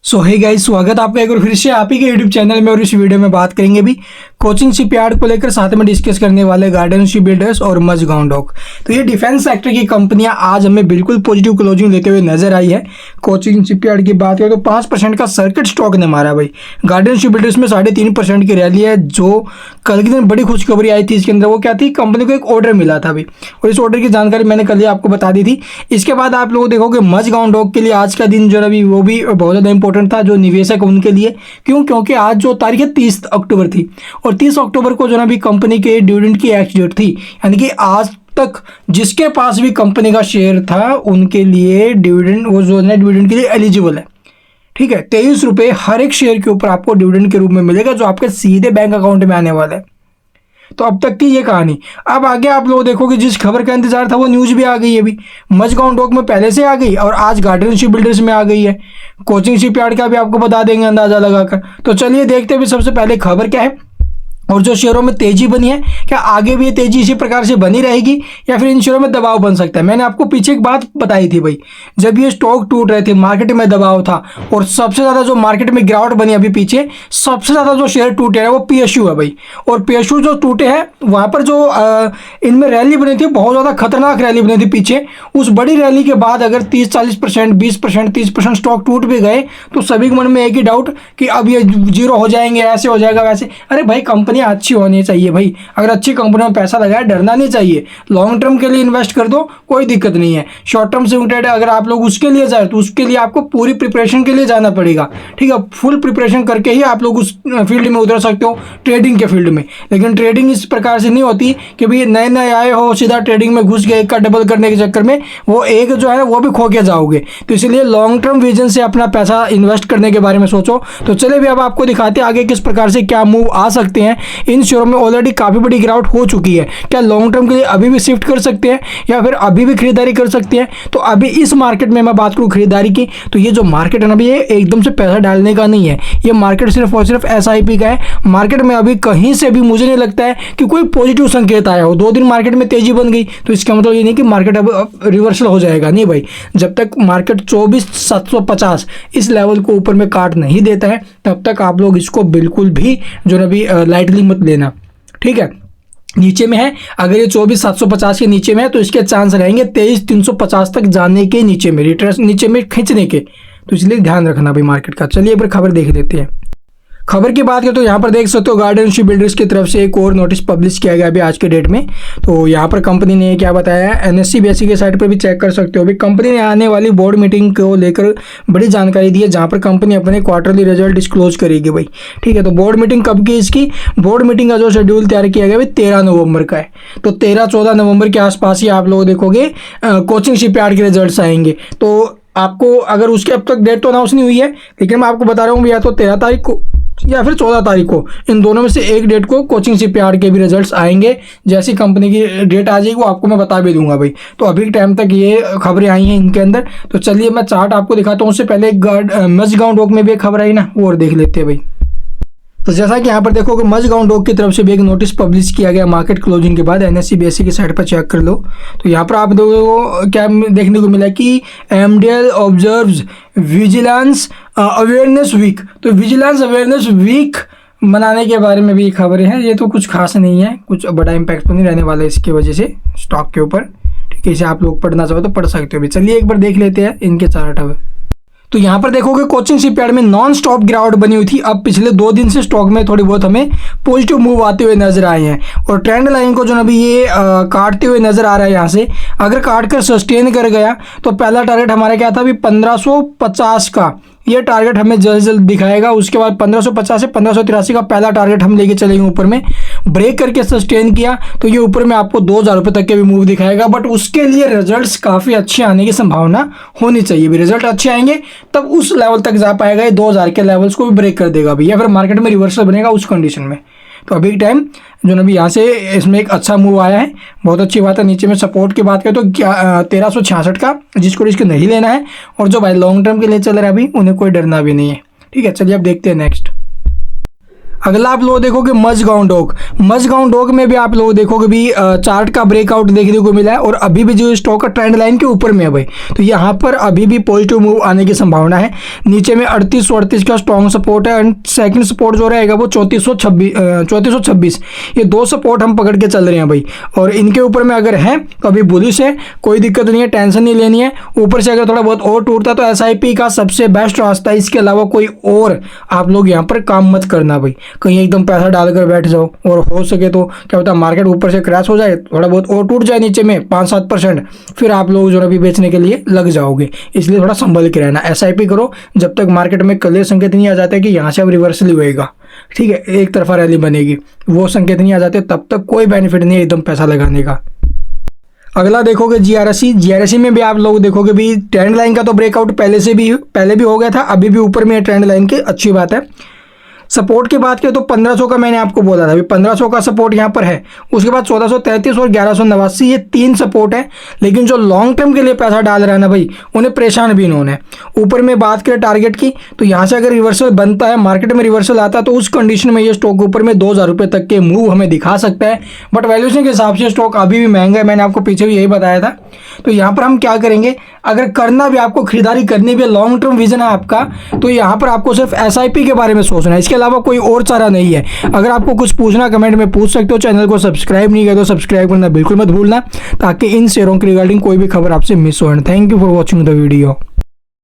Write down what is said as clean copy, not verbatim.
सो hey guys, स्वागत आपका एक बार फिर से आप ही के यूट्यूब चैनल में। और इस वीडियो में बात करेंगे भी कोचिंग शिपयार्ड को लेकर, साथ में डिस्कस करने वाले गार्डन शिप बिल्डर्स और मझगांव डॉक। तो ये डिफेंस सेक्टर की कंपनियां आज हमें बिल्कुल पॉजिटिव क्लोजिंग लेते हुए नजर आई है। कोचिंग शिपयार्ड की बात करें तो 5% का सर्किट स्टॉक ने मारा भाई। गार्डन शिप बिल्डर्स में 3.5% की रैली है। जो कल के दिन बड़ी खुशखबरी आई थी इसके अंदर, वो क्या थी, कंपनी को एक ऑर्डर मिला था भाई, और इस ऑर्डर की जानकारी मैंने कल ही आपको बता दी थी। इसके बाद आप लोग देखोगे मझगांव डॉक के लिए आज का दिन जो है वो भी बहुत ज़्यादा इंपॉर्टेंट था, जो निवेशक उनके लिए। क्यों? क्योंकि आज जो तारीख है 30 अक्टूबर थी, और 30 अक्टूबर को जो ना भी कंपनी के डिविडेंड की एक्स डेट थी। यानी कि आज तक जिसके पास भी कंपनी का शेयर था उनके लिए डिविडेंड, वो जो है डिविडेंड के लिए एलिजिबल है। ठीक है, 23 रुपये हर एक शेयर के ऊपर आपको डिविडेंड के रूप में मिलेगा, जो आपके सीधे बैंक अकाउंट में आने वाला है। तो अब तक की ये कहानी। अब आगे आप लोग देखोगे जिस खबर का इंतजार था वो न्यूज भी आ गई है अभी। मझगांव डॉक में पहले से आ गई और आज गार्डन शिप बिल्डर्स में आ गई है। कोचिंग शिपयार्ड का भी आपको बता देंगे अंदाजा लगाकर। तो चलिए देखते हैं सबसे पहले खबर क्या है, और जो शेयरों में तेजी बनी है, क्या आगे भी ये तेजी इसी प्रकार से बनी रहेगी या फिर इन शेयरों में दबाव बन सकता है। मैंने आपको पीछे एक बात बताई थी भाई, जब ये स्टॉक टूट रहे थे मार्केट में दबाव था, और सबसे ज़्यादा जो मार्केट में गिरावट बनी अभी पीछे, सबसे ज़्यादा जो शेयर टूटे हैं वो पीएसयू है भाई। और पीएसयू जो टूटे हैं वहाँ पर जो इनमें रैली बनी थी, बहुत ज़्यादा खतरनाक रैली बनी थी पीछे। उस बड़ी रैली के बाद अगर 30-40%, 20%, 30% स्टॉक टूट भी गए तो सभी के मन में एक ही डाउट कि अब ये जीरो हो जाएंगे, ऐसे हो जाएगा वैसे। अरे भाई, कंपनी अच्छी होनी चाहिए भाई। अगर अच्छी कंपनी में पैसा लगाया, डरना नहीं चाहिए। लॉन्ग टर्म के लिए इन्वेस्ट कर दो, कोई दिक्कत नहीं है। शॉर्ट टर्म से रिलेटेड अगर आप लोग उसके लिए जाए तो उसके लिए आपको पूरी प्रिपरेशन के लिए जाना पड़ेगा। ठीक है, फुल प्रिपरेशन करके ही आप लोग उस फील्ड में उतर सकते हो, ट्रेडिंग के फील्ड में। लेकिन ट्रेडिंग इस प्रकार से नहीं होती कि भाई नए नए आए हो सीधा ट्रेडिंग में घुस गए, एक का डबल करने के चक्कर में वो एक जो है वो भी खो के जाओगे। तो इसलिए लॉन्ग टर्म विजन से अपना पैसा इन्वेस्ट करने के बारे में सोचो। तो चलिए भी अब आपको दिखाते हैं आगे किस प्रकार से क्या मूव आ सकते हैं। इन शेयरों में ऑलरेडी काफ़ी बड़ी गिरावट हो चुकी है। क्या लॉन्ग टर्म के लिए अभी भी शिफ्ट कर सकते हैं या फिर अभी भी खरीदारी कर सकते हैं? तो अभी इस मार्केट में मैं बात करूं खरीदारी की, तो ये जो मार्केट है ना अभी, ये एकदम से पैसा डालने का नहीं है। ये मार्केट सिर्फ और सिर्फ एसआईपी का है। मार्केट में अभी कहीं से भी मुझे नहीं लगता है कि कोई पॉजिटिव संकेत आया हो। 2 दिन मार्केट में तेजी बन गई तो इसका मतलब ये नहीं कि मार्केट अब रिवर्सल हो जाएगा। नहीं भाई, जब तक मार्केट 24,750 इस लेवल को ऊपर में काट नहीं देता है तब तक आप लोग इसको बिल्कुल भी जो ना भी लाइटली मत लेना। ठीक है, नीचे में है, अगर ये 24,750 के नीचे में है तो इसके चांस रहेंगे 23,350 तक जाने के, नीचे में रिट्रेस, नीचे में खींचने के। तो इसलिए ध्यान रखना भाई मार्केट का। चलिए एक बार खबर देख लेते हैं। खबर की बात करें तो यहाँ पर देख सकते हो गार्डन शिप बिल्डर्स की तरफ से एक और नोटिस पब्लिश किया गया अभी आज के डेट में। तो यहाँ पर कंपनी ने क्या बताया है, एनएससी बीएससी के साइट पर भी चेक कर सकते हो। अभी कंपनी ने आने वाली बोर्ड मीटिंग को लेकर बड़ी जानकारी दी है, जहाँ पर कंपनी अपने क्वार्टरली रिजल्ट डिस्क्लोज करेगी भाई। ठीक है, तो बोर्ड मीटिंग कब की? इसकी बोर्ड मीटिंग का जो शेड्यूल तैयार किया गया है 13 नवंबर का है। तो 13-14 नवंबर के आसपास ही आप लोग देखोगे कोचिंग शिपयार्ड के रिजल्ट आएंगे। तो आपको अगर उसके अब तक डेट तो अनाउंस नहीं हुई है, लेकिन मैं आपको बता रहा हूँ या तो 13 तारीख को या फिर 14 तारीख को, इन दोनों में से एक डेट को कोचिंग शिपयार्ड के भी रिजल्ट्स आएंगे। जैसी कंपनी की डेट आ जाएगी वो आपको मैं बता भी दूंगा भाई। तो अभी के टाइम तक ये खबरें आई हैं इनके अंदर। तो चलिए मैं चार्ट आपको दिखाता हूँ। उससे पहले मझगांव डॉक में भी एक खबर आई ना, वो और देख लेते हैं भाई। तो जैसा कि यहाँ पर देखो कि मझगांव डॉक की तरफ से भी एक नोटिस पब्लिश किया गया मार्केट क्लोजिंग के बाद। एनएससी बीएससी की साइट पर चेक कर लो। तो यहाँ पर आप देखो क्या देखने को मिला कि MDL observes vigilance awareness week. तो विजिलेंस अवेयरनेस वीक मनाने के बारे में भी खबरें हैं। ये तो कुछ खास नहीं है, कुछ बड़ा इम्पैक्ट तो नहीं रहने वाला इसकी वजह से स्टॉक के ऊपर। ठीक है, इसे आप लोग पढ़ना चाहो तो पढ़ सकते हो भी। चलिए एक बार देख लेते हैं इनके चार्ट अब। तो यहाँ पर देखोगे कोचिंग शिपयार्ड में नॉन स्टॉप गिरावट बनी हुई थी। अब पिछले 2 दिन से स्टॉक में थोड़ी बहुत हमें पॉजिटिव मूव आते हुए नजर आए हैं, और ट्रेंड लाइन को जो अभी ये काटते हुए नजर आ रहा है। यहाँ से अगर काट कर सस्टेन कर गया तो पहला टारगेट हमारा क्या था अभी 1550 का, ये टारगेट हमें जल्द जल्द दिखाएगा। उसके बाद 1550 से 1583 का पहला टारगेट हम लेके चलेंगे ऊपर में। ब्रेक करके सस्टेन किया तो ये ऊपर में आपको 2000 रुपये तक के भी मूव दिखाएगा। बट उसके लिए रिजल्ट्स काफ़ी अच्छे आने की संभावना होनी चाहिए भी। रिजल्ट अच्छे आएंगे तब उस लेवल तक जा पाएगा, ये 2000 के लेवल्स को भी ब्रेक कर देगा भी, या फिर मार्केट में रिवर्सल बनेगा उस कंडीशन में। तो अभी टाइम जो अभी यहाँ से इसमें एक अच्छा मूव आया है, बहुत अच्छी बात है। नीचे में सपोर्ट की बात करें तो 1366 का, जिसको रिस्क नहीं लेना है, और जो भाई लॉन्ग टर्म के लिए चल रहा है अभी उन्हें कोई डरना भी नहीं है। ठीक है, चलिए अब देखते हैं नेक्स्ट। अगला आप लोग देखोगे मजगांव डॉक। मजगांव डॉक में भी आप लोग देखोगे भी चार्ट का ब्रेकआउट देखने को मिला है और अभी भी जो स्टॉक का ट्रेंड लाइन के ऊपर में है भाई। तो यहाँ पर अभी भी पॉजिटिव मूव आने की संभावना है। नीचे में 3838 का स्ट्रॉन्ग सपोर्ट है एंड सेकंड सपोर्ट जो रहेगा वो 3426। ये दो सपोर्ट हम पकड़ के चल रहे हैं भाई, और इनके ऊपर में अगर है तो अभी बुलिश है, कोई दिक्कत नहीं है, टेंशन नहीं लेनी है। ऊपर से अगर थोड़ा बहुत और टूटता तो SIP का सबसे बेस्ट रास्ता है, इसके अलावा कोई और आप लोग यहाँ पर काम मत करना भाई। कहीं एकदम पैसा डालकर बैठ जाओ और हो सके तो क्या होता है मार्केट ऊपर से क्रैश हो जाए, थोड़ा बहुत और टूट जाए नीचे में 5-7%, फिर आप लोग जो अभी बेचने के लिए लग जाओगे। इसलिए थोड़ा संभल के रहना, SIP करो जब तक मार्केट में क्लियर संकेत नहीं आ जाते कि यहाँ से अब रिवर्सल होएगा, ठीक है, एक तरफा रैली बनेगी, वो संकेत नहीं आ जाते तब तक कोई बेनिफिट नहीं है एकदम पैसा लगाने का। अगला देखोगे GRSE में भी आप लोग देखोगे भी ट्रेंड लाइन का तो ब्रेकआउट पहले भी हो गया था, अभी भी ऊपर में ट्रेंड लाइन की, अच्छी बात है। सपोर्ट की बात करें तो 1500 का मैंने आपको बोला था, अभी 1500 का सपोर्ट यहाँ पर है। उसके बाद 1433 और 1189 ये 3 सपोर्ट है। लेकिन जो लॉन्ग टर्म के लिए पैसा डाल रहा है ना भाई, उन्हें परेशान भी इन्होंने। ऊपर में बात करें टारगेट की तो यहाँ से अगर रिवर्सल बनता है, मार्केट में रिवर्सल आता है, तो उस कंडीशन में ये स्टॉक ऊपर में 2000 रुपये तक के मूव हमें दिखा सकता है। बट वैल्यूएशन के हिसाब से स्टॉक अभी भी महंगा है, मैंने आपको पीछे भी यही बताया था। तो यहाँ पर हम क्या करेंगे, अगर करना भी आपको खरीदारी करनी भी, लॉन्ग टर्म विजन है आपका, तो यहाँ पर आपको सिर्फ SIP के बारे में सोचना है, इसके अलावा कोई और चारा नहीं है। अगर आपको कुछ पूछना कमेंट में पूछ सकते हो। चैनल को सब्सक्राइब नहीं किया तो सब्सक्राइब करना बिल्कुल मत भूलना, ताकि इन शेयरों के रिगार्डिंग कोई भी खबर आपसे मिस हो। And thank you for watching the video.